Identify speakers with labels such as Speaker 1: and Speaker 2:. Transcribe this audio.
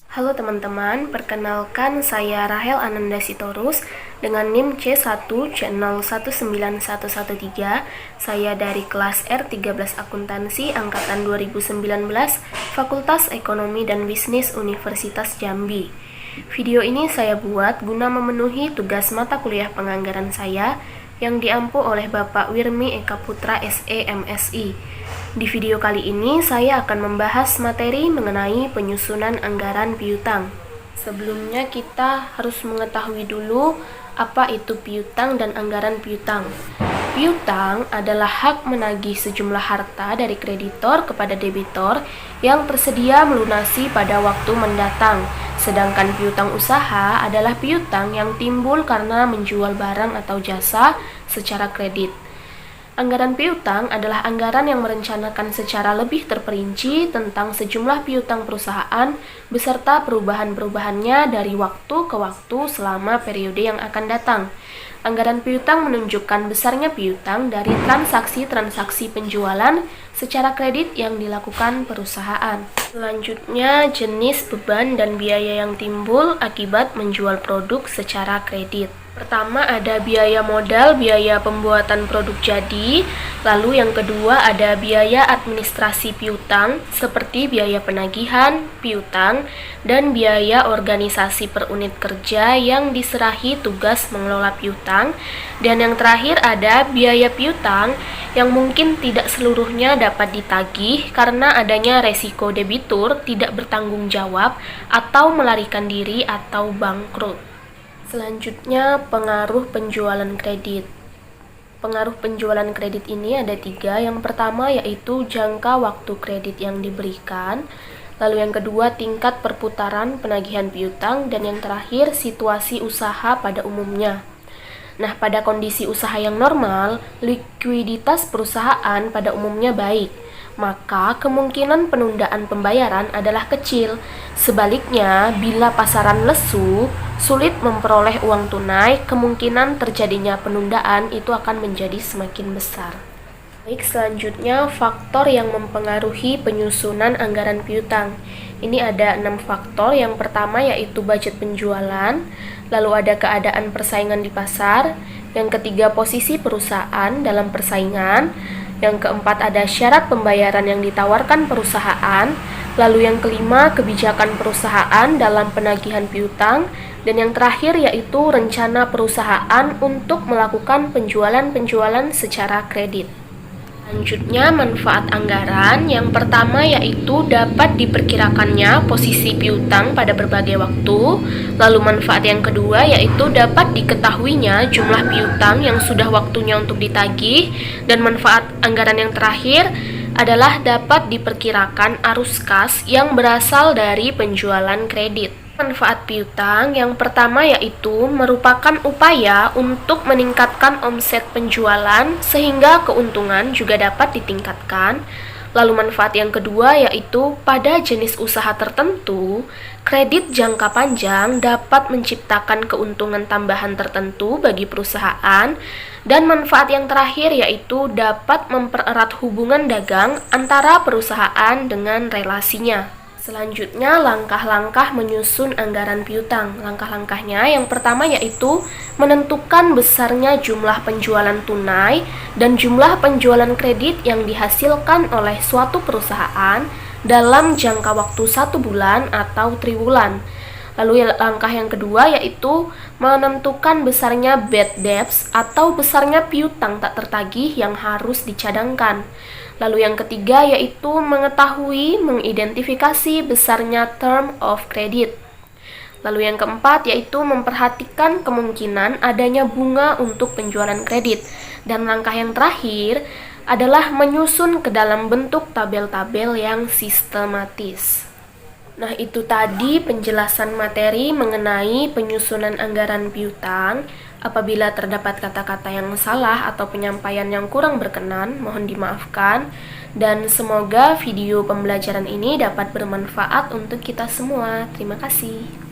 Speaker 1: Halo teman-teman, perkenalkan saya Rahel Ananda Sitorus dengan NIM C1C019113. Saya dari kelas R13 Akuntansi angkatan 2019, Fakultas Ekonomi dan Bisnis Universitas Jambi. Video ini saya buat guna memenuhi tugas mata kuliah penganggaran saya yang diampu oleh Bapak Wirmi Eka Putra SE MSI. Di video kali ini saya akan membahas materi mengenai penyusunan anggaran piutang. Sebelumnya kita harus mengetahui dulu apa itu piutang dan anggaran piutang. Piutang adalah hak menagih sejumlah harta dari kreditor kepada debitor yang bersedia melunasi pada waktu mendatang. Sedangkan piutang usaha adalah piutang yang timbul karena menjual barang atau jasa secara kredit. Anggaran piutang adalah anggaran yang merencanakan secara lebih terperinci tentang sejumlah piutang perusahaan beserta perubahan-perubahannya dari waktu ke waktu selama periode yang akan datang. Anggaran piutang menunjukkan besarnya piutang dari transaksi-transaksi penjualan secara kredit yang dilakukan perusahaan. Selanjutnya, jenis beban dan biaya yang timbul akibat menjual produk secara kredit. Pertama ada biaya modal, biaya pembuatan produk jadi. Lalu yang kedua ada biaya administrasi piutang seperti biaya penagihan, piutang, dan biaya organisasi per unit kerja yang diserahi tugas mengelola piutang. Dan yang terakhir ada biaya piutang yang mungkin tidak seluruhnya dapat ditagih karena adanya resiko debitur tidak bertanggung jawab atau melarikan diri atau bangkrut. Selanjutnya, pengaruh penjualan kredit. Pengaruh penjualan kredit ini ada 3. Yang pertama yaitu jangka waktu kredit yang diberikan. Lalu yang kedua, tingkat perputaran penagihan piutang. Dan yang terakhir, situasi usaha pada umumnya. Nah, pada kondisi usaha yang normal, likuiditas perusahaan pada umumnya baik, maka kemungkinan penundaan pembayaran adalah kecil. Sebaliknya, bila pasaran lesu, sulit memperoleh uang tunai, kemungkinan terjadinya penundaan itu akan menjadi semakin besar. Baik, selanjutnya faktor yang mempengaruhi penyusunan anggaran piutang. Ini ada 6 faktor. Yang pertama yaitu budget penjualan, lalu ada keadaan persaingan di pasar, yang ketiga posisi perusahaan dalam persaingan, yang keempat ada syarat pembayaran yang ditawarkan perusahaan, lalu yang kelima kebijakan perusahaan dalam penagihan piutang, dan yang terakhir yaitu rencana perusahaan untuk melakukan penjualan-penjualan secara kredit. Selanjutnya, manfaat anggaran. Yang pertama yaitu dapat diperkirakannya posisi piutang pada berbagai waktu. Lalu manfaat yang kedua yaitu dapat diketahuinya jumlah piutang yang sudah waktunya untuk ditagih. Dan manfaat anggaran yang terakhir adalah dapat diperkirakan arus kas yang berasal dari penjualan kredit. Manfaat piutang yang pertama yaitu merupakan upaya untuk meningkatkan omset penjualan sehingga keuntungan juga dapat ditingkatkan. Lalu manfaat yang kedua yaitu pada jenis usaha tertentu, kredit jangka panjang dapat menciptakan keuntungan tambahan tertentu bagi perusahaan. Dan manfaat yang terakhir yaitu dapat mempererat hubungan dagang antara perusahaan dengan relasinya. Selanjutnya, langkah-langkah menyusun anggaran piutang. Langkah-langkahnya yang pertama yaitu menentukan besarnya jumlah penjualan tunai dan jumlah penjualan kredit yang dihasilkan oleh suatu perusahaan dalam jangka waktu 1 bulan atau triwulan. Lalu langkah yang kedua yaitu menentukan besarnya bad debts atau besarnya piutang tak tertagih yang harus dicadangkan. Lalu yang ketiga yaitu mengidentifikasi besarnya term of credit. Lalu yang keempat yaitu memperhatikan kemungkinan adanya bunga untuk penjualan kredit. Dan langkah yang terakhir adalah menyusun ke dalam bentuk tabel-tabel yang sistematis. Nah, itu tadi penjelasan materi mengenai penyusunan anggaran piutang. Apabila terdapat kata-kata yang salah atau penyampaian yang kurang berkenan, mohon dimaafkan. Dan semoga video pembelajaran ini dapat bermanfaat untuk kita semua. Terima kasih.